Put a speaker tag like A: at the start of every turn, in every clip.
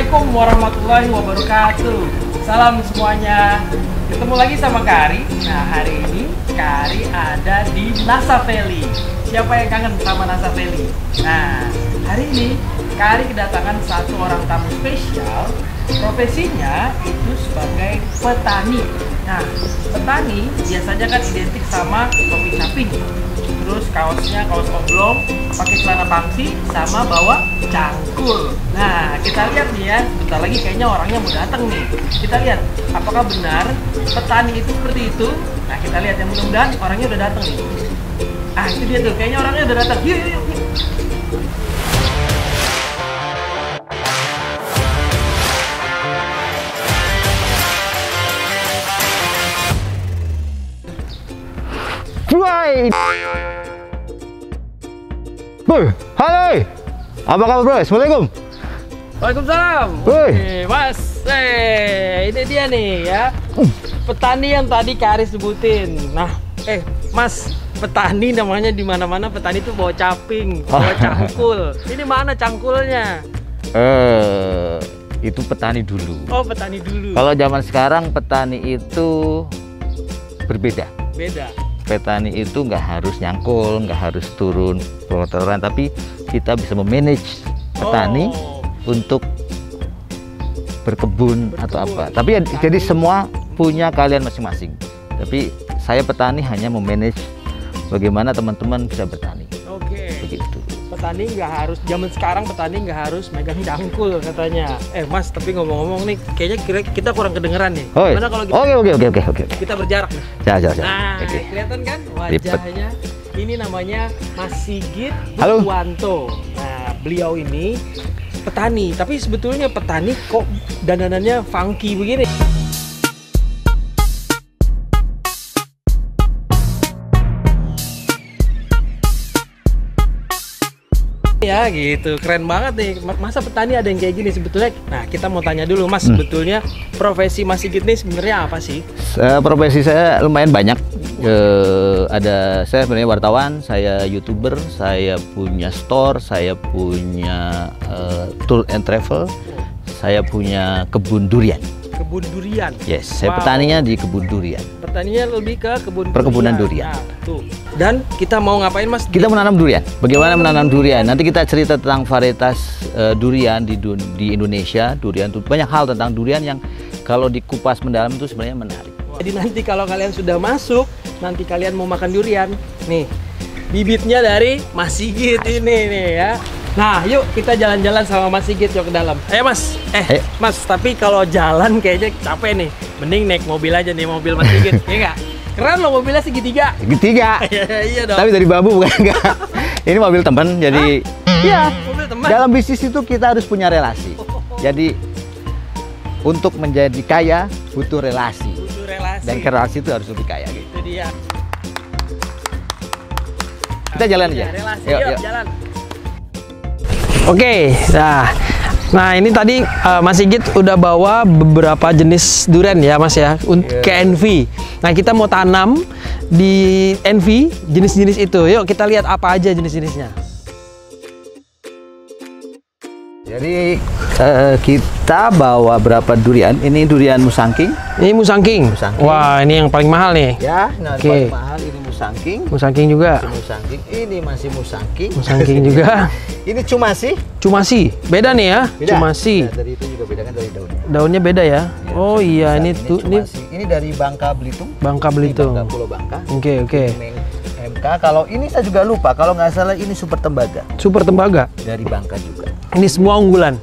A: Assalamualaikum warahmatullahi wabarakatuh. Salam semuanya. Ketemu lagi sama Kak Ari. Nah, hari ini Kak Ari ada di NASA Valley. Siapa yang kangen sama NASA Valley? Nah, hari ini Kak Ari kedatangan satu orang tamu spesial. Profesinya itu sebagai petani. Nah, petani biasanya kan identik sama topi caping. Terus kaosnya kaos oblong, pakai celana pangsi, sama bawa cangkul. Nah, kita lihat nih ya, bentar lagi kayaknya orangnya mau datang nih. Kita lihat, apakah benar petani itu seperti itu? Nah, kita lihat, yang mudah-mudahan orangnya udah datang nih. Ah, itu dia tuh, kayaknya orangnya udah datang. Yuk, yuk, yuk.
B: Boy, halo. Apa kabar, bro? Assalamualaikum.
A: Waalaikumsalam.
B: Woi.
A: Mas, ini dia nih ya. Petani yang tadi Kak Ari sebutin. Nah, Mas, petani namanya di mana-mana petani itu bawa caping, bawa cangkul. Ini mana cangkulnya?
B: Itu petani dulu.
A: Oh, petani dulu.
B: Kalau zaman sekarang petani itu berbeda.
A: Beda.
B: Petani itu nggak harus nyangkul, nggak harus turun pengotoran, tapi kita bisa memanage petani untuk berkebun atau apa. Tapi jadi semua punya kalian masing-masing. Tapi saya petani hanya memanage bagaimana teman-teman bisa bertani.
A: Oke.
B: Begitu.
A: Petani nggak harus, zaman sekarang petani nggak harus megang cangkul katanya. Mas, tapi ngomong-ngomong nih, kayaknya kita kurang kedengeran nih. Gimana kalau
B: Oke.
A: kita berjarak nih?
B: Ya.
A: Nah,
B: Oke.
A: kelihatan kan wajahnya? Ini namanya Mas Sigit
B: Halo.
A: Bukwanto. Nah, beliau ini petani, tapi sebetulnya petani kok dandanannya funky begini. Ya gitu, keren banget nih. Masa petani ada yang kayak gini sebetulnya? Nah, kita mau tanya dulu Mas, sebetulnya profesi Mas Sigit nih sebenarnya apa sih?
B: Profesi saya lumayan banyak. Saya sebenarnya wartawan, saya YouTuber, saya punya store, saya punya tour and travel, saya punya kebun durian.
A: Kebun durian.
B: Yes, saya petaninya di kebun durian.
A: Petaninya lebih ke
B: Perkebunan durian.
A: Nah, tuh. Dan kita mau ngapain Mas?
B: Kita menanam durian. Bagaimana menanam durian? Nanti kita cerita tentang varietas durian di Indonesia. Durian itu banyak hal tentang durian yang kalau dikupas mendalam itu sebenarnya menarik.
A: Jadi nanti kalau kalian sudah masuk, nanti kalian mau makan durian, nih bibitnya dari Mas Sigit ini nih ya. Nah, yuk kita jalan-jalan sama Mas Sigit yuk ke dalam. Mas, Mas, tapi kalau jalan kayaknya capek nih. Mending naik mobil aja nih, mobil Mas Sigit, ya nggak? Keren loh mobilnya segitiga.
B: Segitiga.
A: Iya dong.
B: Tapi dari bambu bukan enggak. Ini mobil teman, jadi iya.
A: Mobil teman.
B: Dalam bisnis itu kita harus punya relasi. Jadi untuk menjadi kaya butuh relasi.
A: Butuh relasi.
B: Dan relasi itu harus lebih kaya gitu.
A: Itu dia.
B: Kita jalan aja.
A: Relasi,
B: Yuk.
A: jalan. Oke, nah ini tadi Mas Sigit udah bawa beberapa jenis durian ya Mas ya, ke NV. Nah kita mau tanam di NV jenis-jenis itu. Yuk kita lihat apa aja jenis-jenisnya.
B: Jadi kita bawa berapa durian? Ini durian musangking.
A: Ini musangking. Wah, ini yang paling mahal nih.
B: Ya, paling mahal ini musangking.
A: Musangking juga.
B: Musangking. Ini masih musangking.
A: Musangking juga.
B: Ini cumasi.
A: Cumasi. Beda nih ya.
B: Beda.
A: Cumasi.
B: Nah, dari itu juga beda kan dari daunnya.
A: Daunnya beda ya. Oh iya, ini tuh
B: ini dari Bangka Belitung.
A: Bangka Belitung.
B: Bangka, Pulau Bangka.
A: Oke.
B: MK. Kalau ini saya juga lupa. Kalau nggak salah ini super tembaga.
A: Super tembaga.
B: Dari Bangka juga.
A: Ini semua unggulan.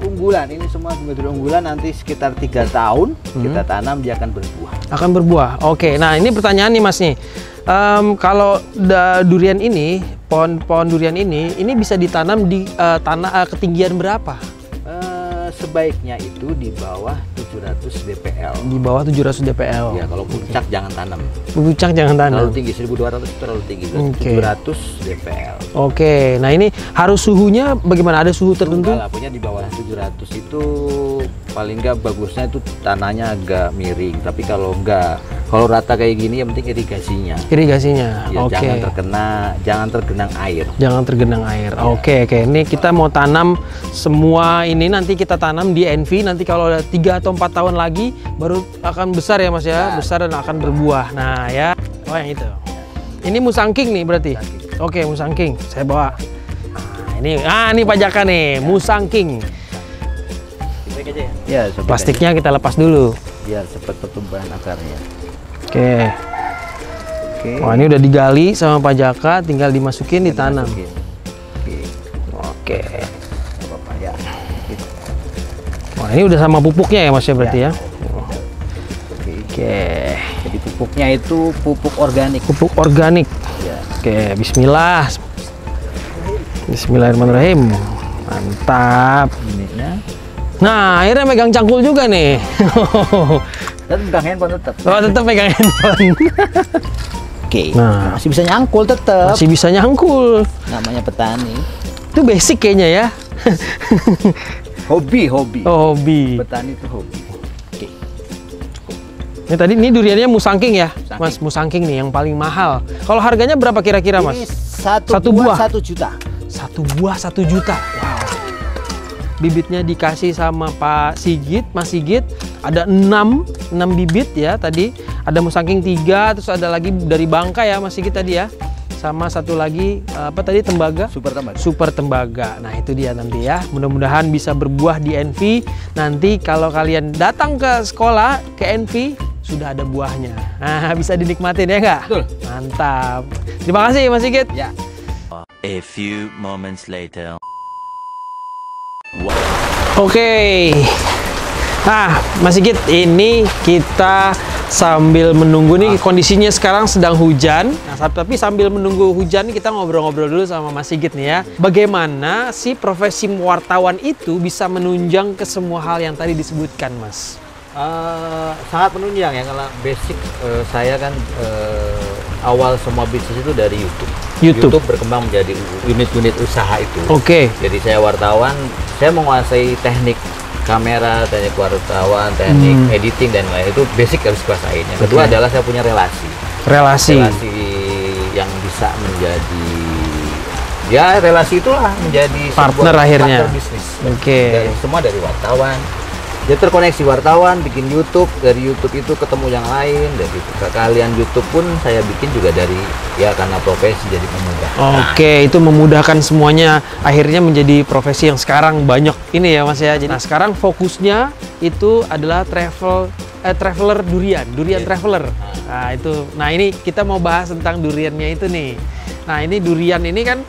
B: Unggulan, ini semua durian unggulan. Nanti sekitar 3 tahun kita tanam, dia akan berbuah.
A: Akan berbuah. Oke. Nah ini pertanyaan nih Mas nih. Kalau durian ini, pohon durian ini bisa ditanam di tanah ketinggian berapa?
B: Sebaiknya itu di bawah 700 dpl.
A: Di bawah 700 dpl.
B: Ya, kalau puncak jangan tanam.
A: Puncak jangan tanam.
B: Terlalu tinggi, 1200 itu terlalu tinggi. 700 dpl.
A: Oke, nah ini harus suhunya bagaimana? Ada suhu tertentu?
B: Enggak lah, punya di bawah 700 itu paling nggak bagusnya itu tanahnya agak miring. Tapi kalau nggak Kalau rata kayak gini yang penting irigasinya.
A: Irigasinya.
B: Ya,
A: Oke.
B: Jangan tergenang air.
A: Jangan tergenang air. Oke. Ini kita mau tanam semua ini, nanti kita tanam di NV. Nanti kalau ada 3 atau 4 tahun lagi baru akan besar ya Mas ya. Besar dan akan berbuah. Nah ya. Oh yang itu. Ini musangking nih berarti. Oke, musangking. Saya bawa. Nah, ini pajakan nih, musangking.
B: Ya,
A: Plastiknya kita lepas dulu.
B: Biar cepat pertumbuhan akarnya.
A: Oke. Wah, ini udah digali sama Pak Jaka, tinggal dimasukin, ditanam. Oke. Wah, ini udah sama pupuknya ya Mas ya berarti ya. Oke.
B: Jadi pupuknya itu pupuk organik.
A: Pupuk organik.
B: Ya.
A: Oke, bismillah. Bismillahirrahmanirrahim. Mantap. Nah, akhirnya megang cangkul juga nih.
B: Dan pegang handphone tetap.
A: Oh, tetap megang handphone.
B: Oke.
A: Nah,
B: Masih bisa nyangkul tetap.
A: masih bisa nyangkul.
B: Namanya petani.
A: Itu basic kayaknya ya.
B: Hobi.
A: Oh, hobi.
B: Petani itu hobi. Oke.
A: Ini tadi ini duriannya musangking ya,
B: Musangking.
A: Mas. Musangking nih yang paling mahal. Kalau harganya berapa kira-kira, Mas?
B: Ini satu buah 1 juta.
A: 1 buah 1 juta. Wow. Bibitnya dikasih sama Pak Sigit, Mas Sigit. Ada 6 bibit ya tadi. Ada musangking 3, terus ada lagi dari Bangka ya Mas Sigit tadi ya. Sama satu lagi apa tadi, tembaga? Super tembaga. Nah, itu dia nanti ya. Mudah-mudahan bisa berbuah di NV. Nanti kalau kalian datang ke sekolah ke NV sudah ada buahnya. Nah, bisa dinikmatin ya nggak?
B: Betul.
A: Mantap. Terima kasih Mas Sigit.
B: Ya.
C: A few moments later.
A: Oke. Nah, Mas Sigit, ini kita sambil menunggu nih, kondisinya sekarang sedang hujan. Nah, tapi sambil menunggu hujan kita ngobrol-ngobrol dulu sama Mas Sigit nih ya. Bagaimana sih profesi wartawan itu bisa menunjang ke semua hal yang tadi disebutkan, Mas?
B: Sangat menunjang ya, kalau basic saya kan awal semua bisnis itu dari YouTube. YouTube berkembang menjadi unit-unit usaha itu.
A: Oke.
B: Jadi saya wartawan, saya menguasai teknik kamera, teknik wartawan, teknik editing dan lain itu basic harus kuasain. Yang kedua adalah saya punya relasi yang bisa menjadi relasi itulah menjadi
A: partner akhirnya.
B: Partner bisnis.
A: Oke.
B: Semua dari wartawan. Dia terkoneksi wartawan, bikin YouTube, dari YouTube itu ketemu yang lain, dari kalian YouTube pun saya bikin juga dari karena profesi jadi pemuda.
A: Oke, itu memudahkan semuanya, akhirnya menjadi profesi yang sekarang banyak ini ya Mas ya. Jadi sekarang fokusnya itu adalah traveler durian traveler. Nah ini kita mau bahas tentang duriannya itu nih. Nah ini durian ini kan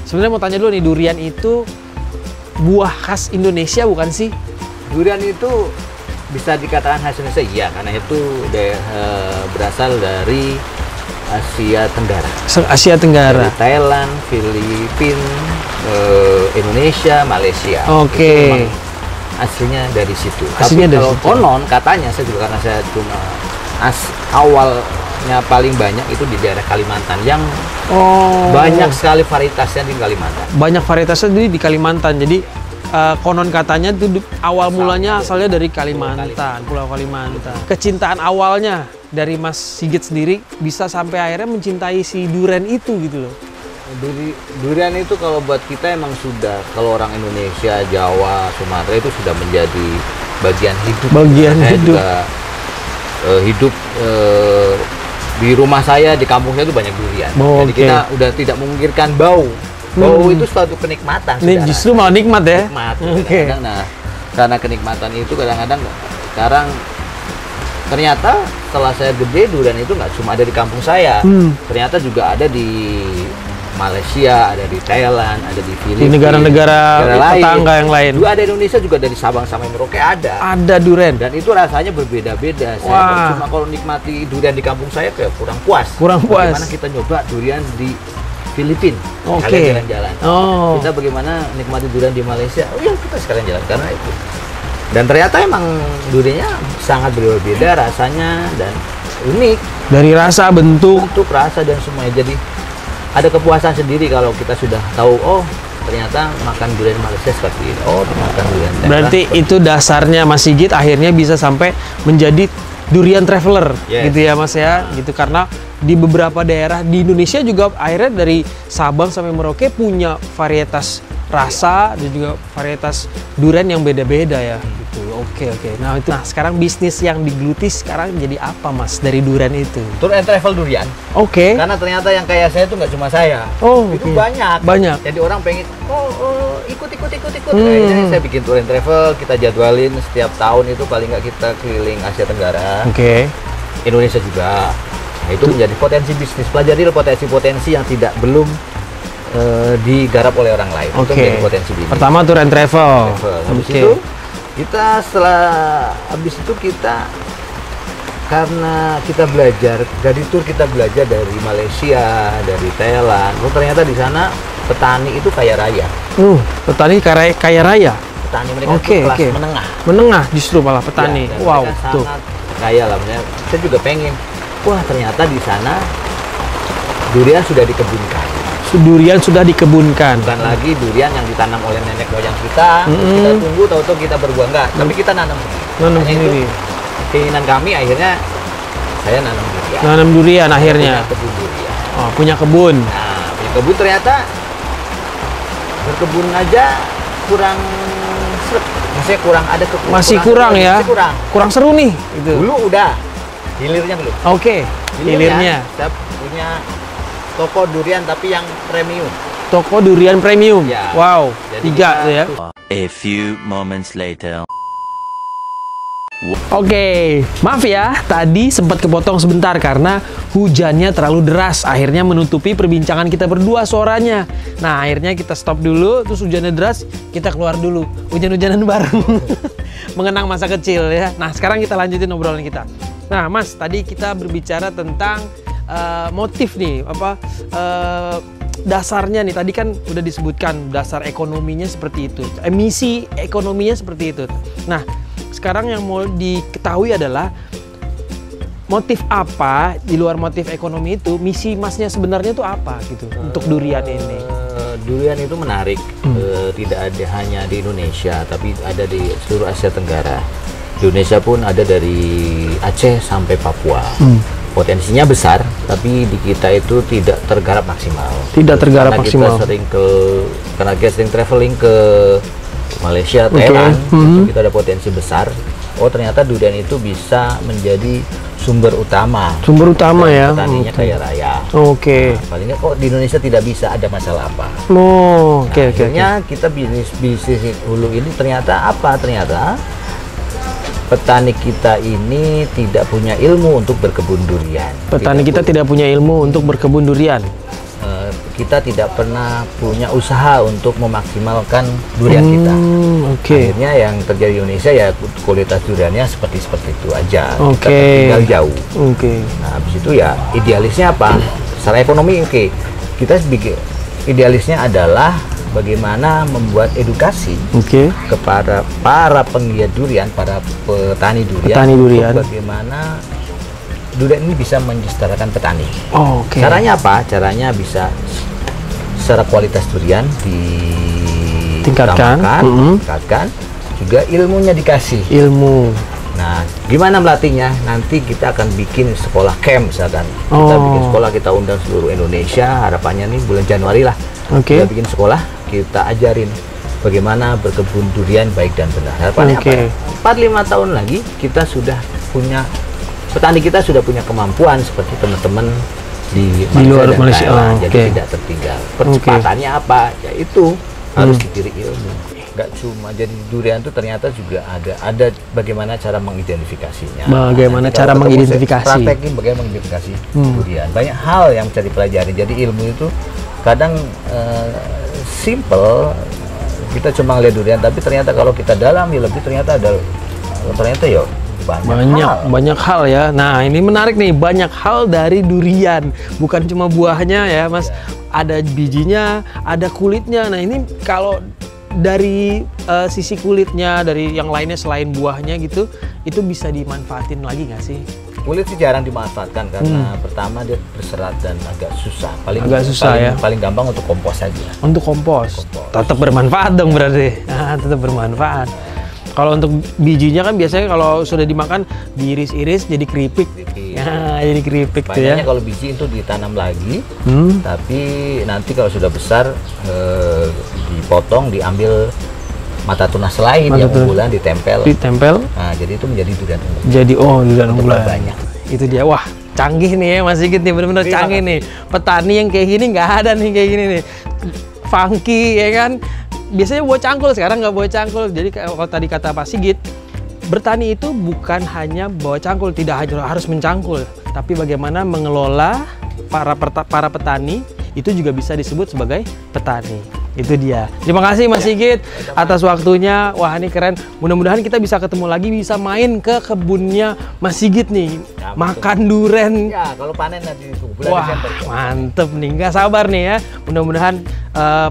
A: sebenarnya mau tanya dulu nih, durian itu buah khas Indonesia bukan sih?
B: Durian itu bisa dikatakan khas Indonesia, iya, karena itu berasal dari Asia Tenggara.
A: Asia Tenggara.
B: Dari Thailand, Filipina, Indonesia, Malaysia.
A: Oke.
B: Aslinya dari situ.
A: Aslinya
B: tapi
A: dari
B: kalau
A: situ.
B: konon katanya, saya juga karena saya cuma awalnya paling banyak itu di daerah Kalimantan yang banyak sekali varietasnya di Kalimantan.
A: Banyak varietasnya di Kalimantan. Jadi konon katanya itu awal mulanya asalnya dari Kalimantan, Pulau Kalimantan. Kecintaan awalnya dari Mas Sigit sendiri bisa sampai akhirnya mencintai si durian itu gitu loh.
B: Durian itu kalau buat kita emang sudah, kalau orang Indonesia, Jawa, Sumatera itu sudah menjadi bagian hidup. Saya juga hidup di rumah saya, di kampung saya itu banyak durian. Jadi kita udah tidak memikirkan bau. Bau itu suatu kenikmatan.
A: Ini justru malah nikmat ya.
B: Nikmat. Nah, karena kenikmatan itu kadang-kadang sekarang ternyata setelah saya gede, durian itu nggak cuma ada di kampung saya. Ternyata juga ada di Malaysia, ada di Thailand, ada di Filipina,
A: di negara-negara tetangga yang lain.
B: Juga ada di Indonesia, juga dari Sabang sampai Merauke ada.
A: Ada durian.
B: Dan itu rasanya berbeda-beda. Saya cuma kalau nikmati durian di kampung saya kayak kurang puas. Bagaimana kita nyoba durian di Filipina, kalian jalan-jalan. Kita bagaimana nikmati durian di Malaysia? Oh ya, kita sekarang jalan karena itu. Dan ternyata emang duriannya sangat berbeda rasanya dan unik. Dari rasa, bentuk, rasa dan semuanya. Jadi ada kepuasan sendiri kalau kita sudah tahu, oh ternyata makan durian Malaysia seperti ini. Oh, makan durian.
A: Berarti itu dasarnya Mas Sigit akhirnya bisa sampai menjadi
D: durian traveler, gitu ya Mas ya, gitu karena di beberapa daerah di Indonesia juga akhirnya dari Sabang sampai Merauke punya varietas rasa dan juga varietas durian yang beda-beda ya. Gitu. Oke. Nah itu. Nah sekarang bisnis yang digeluti sekarang jadi apa Mas dari durian itu?
B: Tour and travel durian.
D: Oke.
B: Karena ternyata yang kayak saya itu nggak cuma saya. Itu banyak. Jadi orang pengen, ikut. Akhirnya saya bikin tour and travel, kita jadwalin setiap tahun itu paling nggak kita keliling Asia Tenggara. Indonesia juga. Nah, itu menjadi potensi bisnis. Pelajari potensi-potensi yang belum digarap oleh orang lain. Itu menjadi potensi bisnis.
D: Pertama tour and travel.
B: Habis itu kita karena kita belajar dari tour, kita belajar dari Malaysia, dari Thailand. Ternyata di sana petani itu kaya raya.
D: Petani kaya raya.
B: Petani mereka itu kelas menengah.
D: Menengah justru malah petani.
B: Ya, wow, tuh. Kaya lah. Saya juga pengen. Wah, ternyata di sana durian sudah dikebunkan.
D: Durian sudah dikebunkan.
B: Bukan lagi durian yang ditanam oleh nenek moyang kita. Kita tunggu tahu-tahu kita berbuah, enggak. Tapi kita nanam sendiri. Keinginan kami akhirnya saya nanam durian.
D: Nanam durian akhirnya.
B: Punya kebun durian.
D: Punya kebun.
B: Nah, punya kebun ternyata berkebun aja kurang seret. Maksudnya kurang ada
D: Masih kurang ya. Kurang seru nih. Gitu.
B: Dulu udah. Hilirnya belum.
D: Hilirnya.
B: Kita punya toko durian tapi yang premium.
D: Toko durian premium. Ya. Wow. Jadi 3 ya.
C: A few moments later.
D: Maaf ya, tadi sempat kepotong sebentar karena hujannya terlalu deras. Akhirnya menutupi perbincangan kita berdua suaranya. Nah, akhirnya kita stop dulu, terus hujannya deras, kita keluar dulu. Hujan-hujanan bareng. Mengenang masa kecil ya. Nah, sekarang kita lanjutin obrolan kita. Nah, Mas, tadi kita berbicara tentang motif nih, dasarnya nih. Tadi kan udah disebutkan dasar ekonominya seperti itu, emisi ekonominya seperti itu. Nah, sekarang yang mau diketahui adalah motif apa di luar motif ekonomi itu, misi Masnya sebenarnya itu apa gitu untuk durian ini?
B: Durian itu menarik, tidak ada hanya di Indonesia, tapi ada di seluruh Asia Tenggara. Indonesia pun ada dari Aceh sampai Papua. Potensinya besar, tapi di kita itu tidak tergarap maksimal. Karena kita sering traveling ke Malaysia, Thailand, itu kita ada potensi besar. Ternyata durian itu bisa menjadi sumber utama.
D: Ya.
B: Petaninya kaya raya. Nah, paling nggak kok di Indonesia tidak bisa, ada masalah apa? Akhirnya kita bisnis hulu ini ternyata apa? Ternyata petani kita ini tidak punya ilmu untuk berkebun durian. Kita tidak pernah punya usaha untuk memaksimalkan durian kita. Akhirnya yang terjadi di Indonesia ya kualitas duriannya seperti itu aja. Kita tinggal jauh. Nah, habis itu ya idealisnya apa? Secara ekonomi kita idealisnya adalah bagaimana membuat edukasi kepada para penggiat durian, para petani durian. Bagaimana durian ini bisa mensejahterakan petani. Caranya apa? Caranya bisa secara kualitas durian ditingkatkan, juga ilmunya dikasih. Nah, gimana melatihnya? Nanti kita akan bikin sekolah camp misalkan. Kita bikin sekolah, kita undang seluruh Indonesia. Harapannya nih bulan Januari lah. Kita bikin sekolah, kita ajarin bagaimana berkebun durian baik dan benar. Harapannya apa? 4-5 tahun lagi kita sudah punya, petani kita sudah punya kemampuan seperti teman-teman di luar Malaysia. Jadi tidak tertinggal. Percepatannya apa? Yaitu harus diberi ilmu. Nggak cuma jadi durian itu ternyata juga ada bagaimana cara mengidentifikasinya.
D: Bagaimana cara mengidentifikasi?
B: Praktekin bagaimana mengidentifikasi durian. Banyak hal yang bisa dipelajari. Jadi ilmu itu kadang simple. Kita cuma lihat durian, tapi ternyata kalau kita dalami lebih ternyata ya banyak hal ya. Nah, ini menarik nih, banyak hal dari durian, bukan cuma buahnya ya Mas. Ada bijinya, ada kulitnya. Nah, ini kalau dari sisi kulitnya, dari yang lainnya selain buahnya gitu, itu bisa dimanfaatin lagi nggak sih? Kulit sih jarang dimanfaatkan karena pertama dia berserat dan agak susah. Paling gampang untuk kompos saja.
D: Untuk kompos. Tetap bermanfaat dong berarti. Tetap bermanfaat. Kalau untuk bijinya kan biasanya kalau sudah dimakan diiris-iris jadi keripik. Ya, jadi keripik tuh ya.
B: Kalau biji itu ditanam lagi, tapi nanti kalau sudah besar dipotong, diambil mata tunas lain yang unggulan ditempel. Nah, jadi itu menjadi durian unggulan.
D: Jadi durian unggulan.
B: Banyak.
D: Itu dia. Wah, canggih nih ya Mas Sigit nih, benar-benar canggih nih. Petani yang kayak gini nggak ada nih kayak gini nih. Funky ya kan. Biasanya bawa cangkul, sekarang nggak bawa cangkul. Jadi kalau tadi kata Pak Sigit, bertani itu bukan hanya bawa cangkul, tidak harus mencangkul, tapi bagaimana mengelola para petani itu juga bisa disebut sebagai petani. Itu dia. Terima kasih Mas Sigit atas waktunya. Wah, ini keren. Mudah-mudahan kita bisa ketemu lagi, bisa main ke kebunnya Mas Sigit nih. Ya, makan durian.
B: Ya, kalau panen nanti bulan Desember.
D: Mantep nih. Nggak sabar nih ya. Mudah-mudahan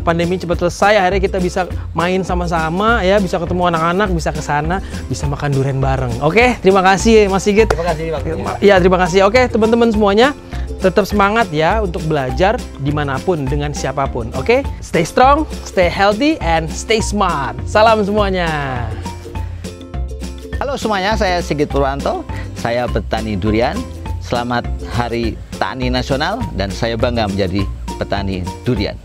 D: pandemi cepat selesai. Akhirnya kita bisa main sama-sama ya, bisa ketemu anak-anak, bisa ke sana, bisa makan durian bareng. Oke, terima kasih Mas Sigit.
B: Terima kasih waktunya.
D: Ya, terima kasih. Oke, teman-teman semuanya. Tetap semangat ya untuk belajar dimanapun dengan siapapun. Oke, stay strong, stay healthy, and stay smart. Salam semuanya.
B: Halo semuanya, saya Sigit Purwanto. Saya petani durian. Selamat Hari Tani Nasional dan saya bangga menjadi petani durian.